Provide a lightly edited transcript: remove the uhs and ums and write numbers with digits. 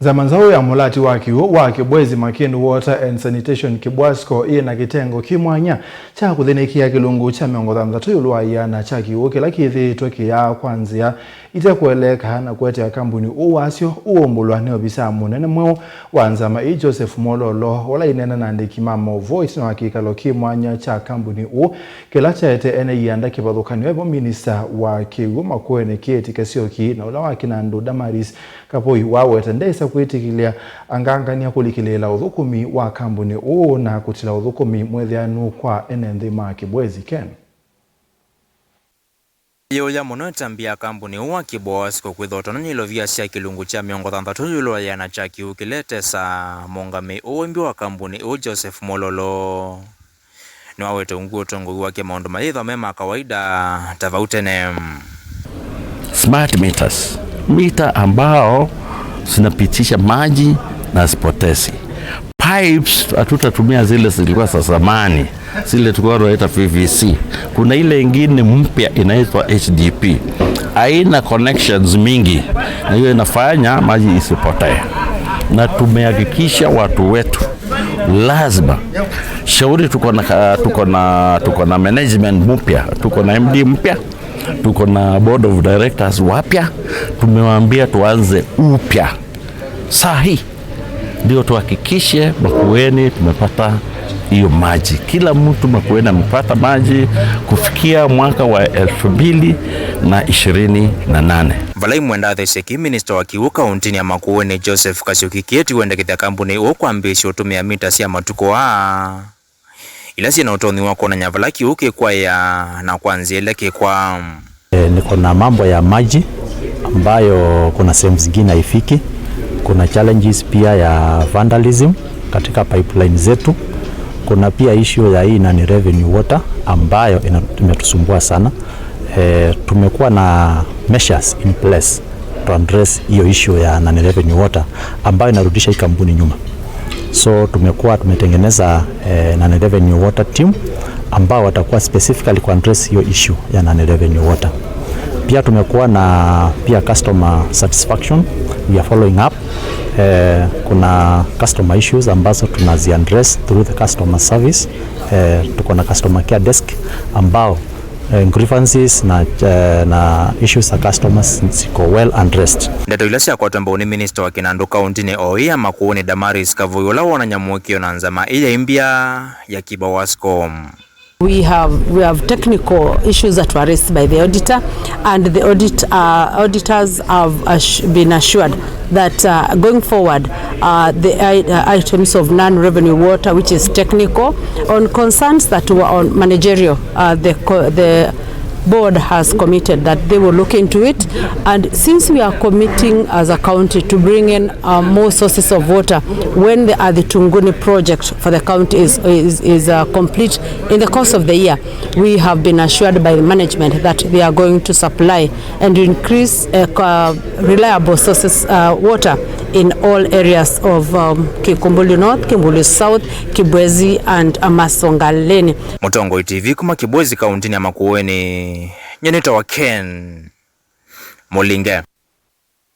Zamanzao ya mulati wa Kibwezi Makeni Water and Sanitation Kibwasco na kitengo kimwanya cha kuthinikia kilungu cha 30 yulwa na cha kiuke lakini toki ya kwanzia itakueleka na kwete kampuni uwasyo uombulwa ne obisa munene mwe wanzama Joseph Mololo wala inena na ndikimamo voice na hakika kimwanya cha kampuni kila chaete ene yanda kibadukani webo minister wa Kigoma kwene kieti kasioki na ula wakinandu Damaris Kapoi wawe tendesa kuitikilia angangania kulikilela udhukumi wa kampuni na kutila udhukumi mwethianu kwa enendhima Kibwezi Ken. Yoya muno tambia kampuni wa Kibwasco kwithotona nilovia cia kilungu cha 30 yulwa na cha kiukilete sa mongame uwimbi wa kampuni Joseph Mololo ni wawete unguo tongo wake maondo maitho mema kawaida tavautene smart meters, mita ambao zinapitisha maji na spotesi. Pipes hatutatumia zile zilikuwa za zamani, zile tulikuwa tunaita PVC. Kuna ile ingine mpya inaitwa HDP. Haina connections mingi na hiyo inafanya maji isipotee. Na tumehakikisha watu wetu lazima shauri tuko na management mpya, tuko na MD mpya, tuko na board of directors wapya. Tumewaambia tuanze upya sahi ndio tuhakikishe Makueni tumepata hiyo maji. Kila mtu Makueni amepata maji kufikia mwaka wa 2028. Valai mwenda theseki minister wa Kiu kauntini ya Makueni Joseph Kasioki Kieti wende kita kampuni kuambisha utumia mita cia matuko ila sina utoni wako na nyavala Kiuke kwa ya na kwanzieleke kwa niko na mambo ya maji ambayo kuna sehemu zingine haifiki. Kuna challenges pia ya vandalism katika pipeline zetu. Kuna pia issue ya hii ni revenue water ambayo imetusumbua sana. Tumekuwa na measures in place to address hiyo issue ya revenue water ambayo inarudisha hii kampuni nyuma. So tumetengeneza revenue water team ambao watakuwa specifically ku address hiyo issue ya revenue water. Pia tumekuwa na pia customer satisfaction, we are following up. Kuna customer issues ambazo tunazi-address through the customer service. Tuko na customer care desk ambao grievances na issues za customers ziko well addressed. Ndeto ila cia kwatamba ni minister wa Kinandu County Oya Makueni Damaris Kavoyola wana nyamukio na nzama ile imbia ya Kibwasco. We have technical issues that were raised by the auditor, and the auditors have been assured that going forward the items of non-revenue water, which is technical, on concerns that were on managerial, the board has committed that they will look into it. And since we are committing as a county to bring in more sources of water when the Tunguni project for the county is complete in the course of the year, we have been assured by the management that they are going to supply and increase reliable sources water in all areas of Kikumbuli North, Kimbuli South, Kibwezi and Amasongaleni. Mutongo TV kuma Kibwezi kauntini ya Makueni. Nyenita wa Ken Molinge.